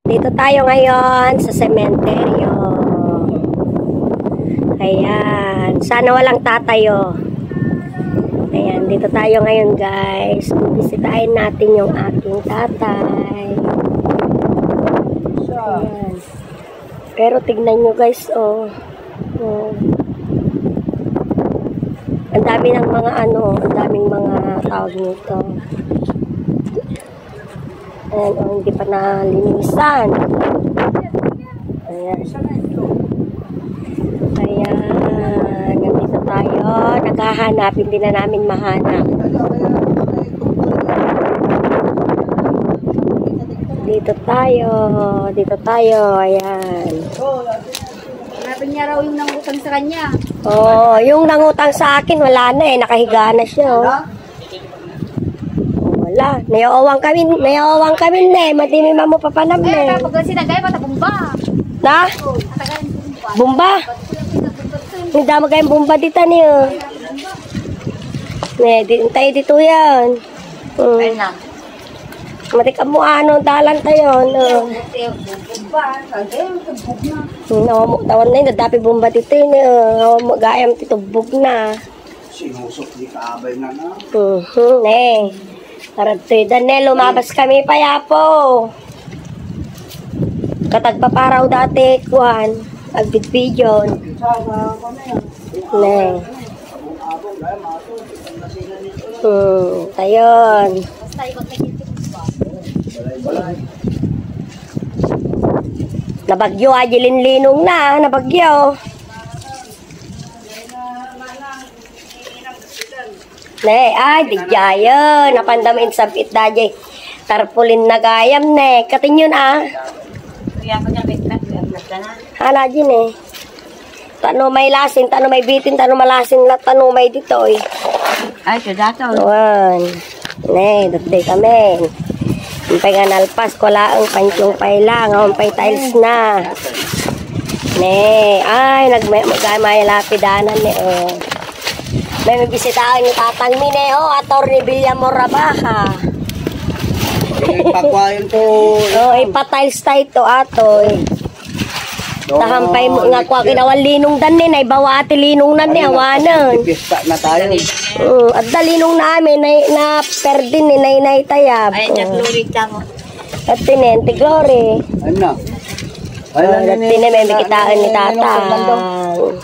Dito tayo ngayon sa sementeryo. Ayan. Sana walang tatayo. Ayan. Dito tayo ngayon, guys. Bisitahin natin yung aking tatay. Ayan. Pero tignan nyo, guys, oh. Oh. Ang dami ng mga ang daming mga tawag nito. Ayan, oh, hindi pa nalinisan. Ayan. Ayan. Nandito tayo. Naghahanap. Hindi na namin mahanap. Dito tayo. Dito tayo. Ayan. Sabi niya raw yung nangutang sa kanya. Oh, yung nangutang sa akin, wala na eh. Nakahiga na siya. Oh. Wala. Nayawang kami na eh. Matimi mo papanam na eh. Kapag sinagay, patabumba. Na? Bumba? Hindi dama kayong bumba dito niyo. Tayo dito yan. Ay na. Matika mo dalan tayo. Tawan na yun, dadapi bumba dito yun. Gayam titubog na. Sinusok di kaabay na na. Karagtoy lumabas kami pa yapo. Katagpaparaw dati, kuhan. Agbidbidyon. Tayon. Nabagyo, linlinong na. Nabagyo. Ay, di jaya. Napandamin sabit dajay. Tarpulin na gayam, Katin yun, Hala, din, Tano may lasing, tano may bitin, tano malasing, tano may dito, Ay, siya dato. Awan. Dapday kami. Umpay nga nalpas, wala ang pansyong pailang, umpay tiles na. Ay, may lapidanan, May bisitahan ni Tatang Mineo, Atty. Villamor Rabaha. Ipakwayon to. Ipatiles tayo ito, atoy. Tahampay mo nga kwa kinawal linong danin, ay bawa ati linong na ni awanan. Pista na tayo. At dalinong namin, na perdin ni Nay Tayab. Ay, naglurita mo. At tinente, Glory. Ano? At tinente, may bikitaan ni Tatang.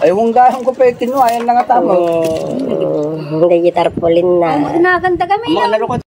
Ay, wanggahan ko pa kinuha. Ayan na nga tama. Hindi gitarpolin na. Naganda kami.